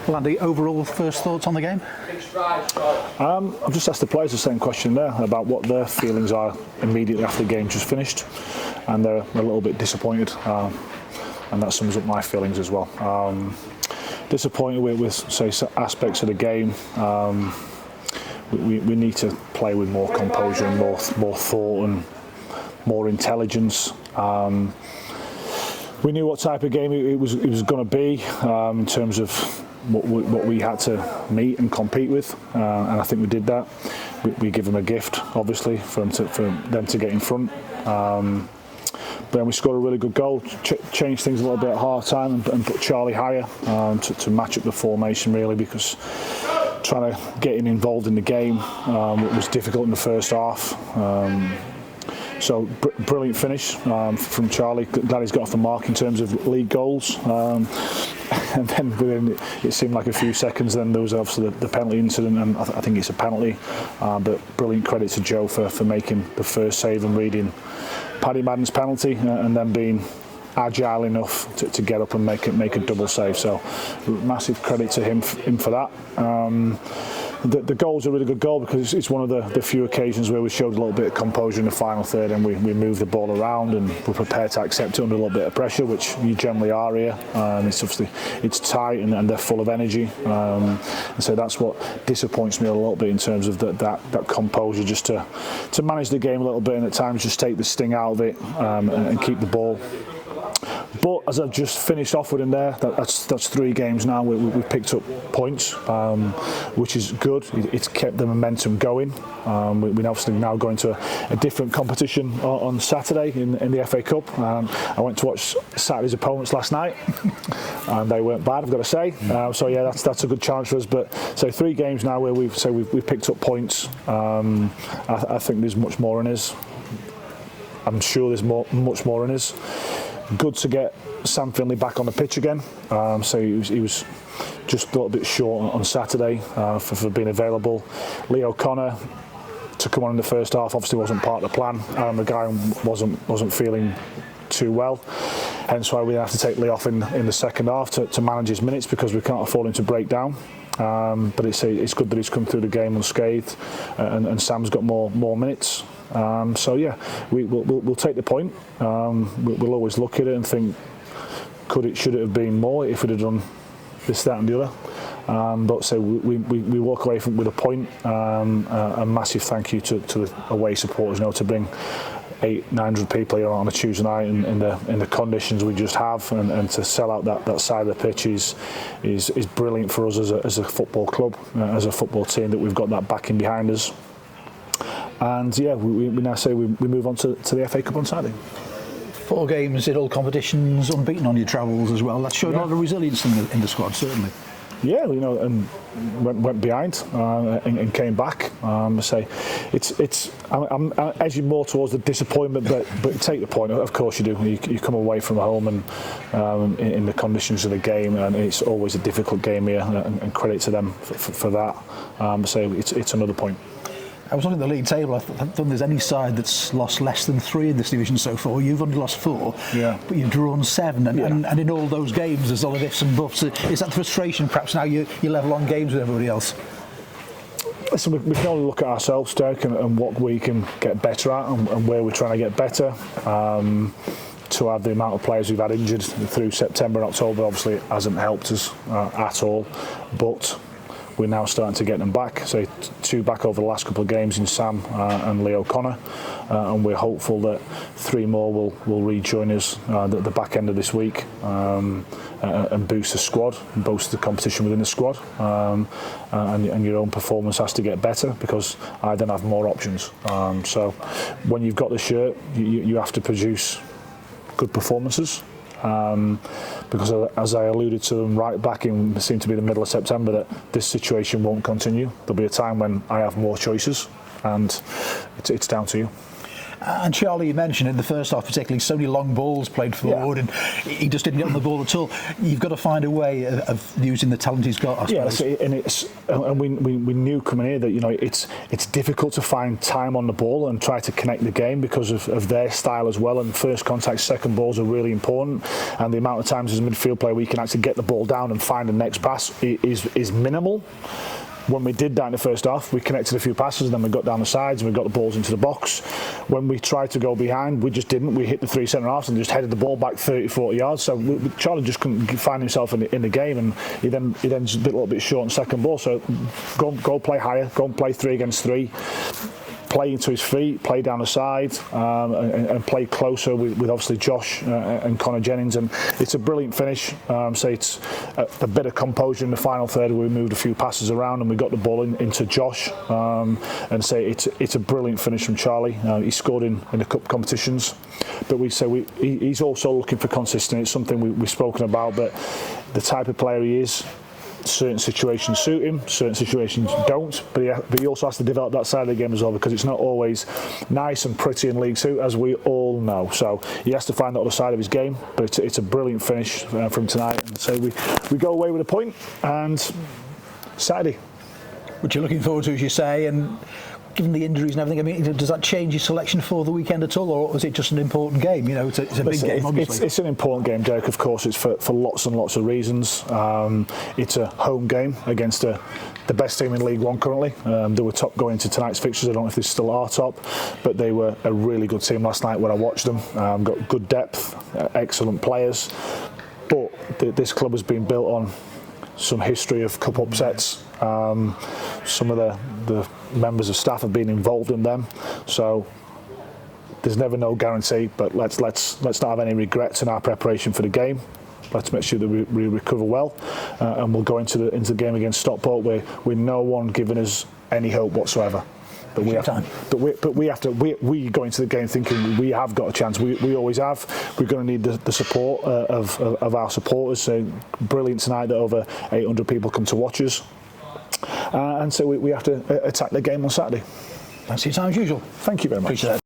Well, Andy, overall first thoughts on the game? I've just asked the players the same question there about what their feelings are immediately after the game just finished, and they're a little bit disappointed, and that sums up my feelings as well. Disappointed with say aspects of the game. We need to play with more composure and more thought and more intelligence. We knew what type of game it was going to be in terms of what we had to meet and compete with, and I think we did that. We give them a gift, obviously, for them to get in front. But then we scored a really good goal, changed things a little bit at half time and put Charlie higher to match up the formation, really, because trying to get him involved in the game was difficult in the first half. So brilliant finish from Charlie. Glad he's got off the mark in terms of league goals. And then within, it seemed like a few seconds, then there was obviously the penalty incident, and I think it's a penalty. But brilliant credit to Joe for making the first save and reading Paddy Madden's penalty, and then being agile enough to get up and make a double save. So massive credit to him for that. The goal's a really good goal because it's one of the few occasions where we showed a little bit of composure in the final third, and we moved the ball around and we're prepared to accept it under a little bit of pressure, which you generally are here. It's tight and they're full of energy, and so that's what disappoints me a little bit in terms of that composure, just to manage the game a little bit and at times just take the sting out of it and keep the ball. But as I've just finished off with him there, that's 3 games now. We've picked up points, which is good. It's kept the momentum going. We're obviously now going to a different competition on Saturday in the FA Cup. I went to watch Saturday's opponents last night, and they weren't bad, I've got to say. So yeah, that's a good challenge for us. But so 3 games now where we've picked up points. I think there's much more in us. I'm sure there's much more in us. Good to get Sam Finley back on the pitch again. So he was just a little bit short on Saturday for being available. 𝗬𝗢𝗏𝗧𝗘𝗏 to come on in the first half obviously wasn't part of the plan. The guy wasn't feeling too well, hence why we have to take Lee off in the second half to manage his minutes, because we can't afford him to break down. But it's good that he's come through the game unscathed, and Sam's got more minutes. So yeah, we'll take the point. We'll always look at it and think, should it have been more if we'd have done this, that and the other. But so we walk away with a point. A massive thank you to the away supporters, to bring 800-900 people here on a Tuesday night in the conditions we just have, and to sell out that side of the pitch is brilliant for us as a football club, as a football team, that we've got that backing behind us. And yeah, we now say we move on to the FA Cup on Saturday. 4 games in all competitions, unbeaten on your travels as well. That showed a lot of resilience in the squad, certainly. Yeah, and went behind and came back. Say I'm edging more towards the disappointment, but take the point. Of course you do. You come away from home and in the conditions of the game, and it's always a difficult game here. And credit to them for that. So it's another point. I was looking at the league table. I don't think there's any side that's lost less than 3 in this division so far. You've only lost 4, but you've drawn 7, and in all those games there's a lot of ifs and buts. Is that the frustration? Perhaps now you level on games with everybody else. Listen, we can only look at ourselves, Derek, and what we can get better at, and where we're trying to get better. To have the amount of players we've had injured through September and October obviously hasn't helped us at all, but we're now starting to get them back. So 2 back over the last couple of games in Sam and 𝗬𝗢𝗏𝗧𝗘𝗏, and we're hopeful that 3 more will rejoin us at the back end of this week, and boost the squad, boost the competition within the squad, and your own performance has to get better, because I then have more options. So when you've got the shirt, you have to produce good performances. Because as I alluded to them right back in, seemed to be the middle of September, that this situation won't continue. There'll be a time when I have more choices, and it's down to you. And Charlie, you mentioned in the first half particularly so many long balls played forward, and he just didn't get on the ball at all. You've got to find a way of using the talent he's got, I suppose. And we knew coming here that it's difficult to find time on the ball and try to connect the game because of their style as well. And first contact, second balls are really important. And the amount of times as a midfield player we can actually get the ball down and find the next pass is minimal. When we did that in the first half, we connected a few passes, and then we got down the sides and we got the balls into the box. When we tried to go behind, we just didn't. We hit the three centre-halves and just headed the ball back 30, 40 yards. So Charlie just couldn't find himself in the game, and he then just a little bit short on second ball. So go play higher, go and play 3 against 3. Play into his feet, play down the side, and play closer with obviously Josh and Connor Jennings, and it's a brilliant finish. Say it's a bit of composure in the final third where we moved a few passes around and we got the ball into Josh, and say it's a brilliant finish from Charlie. He scored in the cup competitions, but he's also looking for consistency. It's something we've spoken about, but the type of player he is, certain situations suit him, certain situations don't, but he also has to develop that side of the game as well, because it's not always nice and pretty in League Two, as we all know. So he has to find the other side of his game, but it's a brilliant finish from tonight, and so we go away with a point, and Saturday, which you're looking forward to, as you say. And given the injuries and everything, I mean, does that change your selection for the weekend at all, or was it just an important game? It's a big game, obviously. It's an important game, Derek. Of course, it's for lots and lots of reasons. It's a home game against the best team in League One currently. They were top going into tonight's fixtures. I don't know if they still are top, but they were a really good team last night when I watched them. Got good depth, excellent players, but this club has been built on some history of cup upsets. Some of the members of staff have been involved in them, so there's never no guarantee. But let's not have any regrets in our preparation for the game. Let's make sure that we recover well, and we'll go into the game against Stockport with no one giving us any hope whatsoever. But we go into the game thinking we have got a chance. We always have. We're going to need the support of our supporters. So brilliant tonight that over 800 people come to watch us. And so we have to attack the game on Saturday. Thanks for your time as usual. Thank you very much. Appreciate it.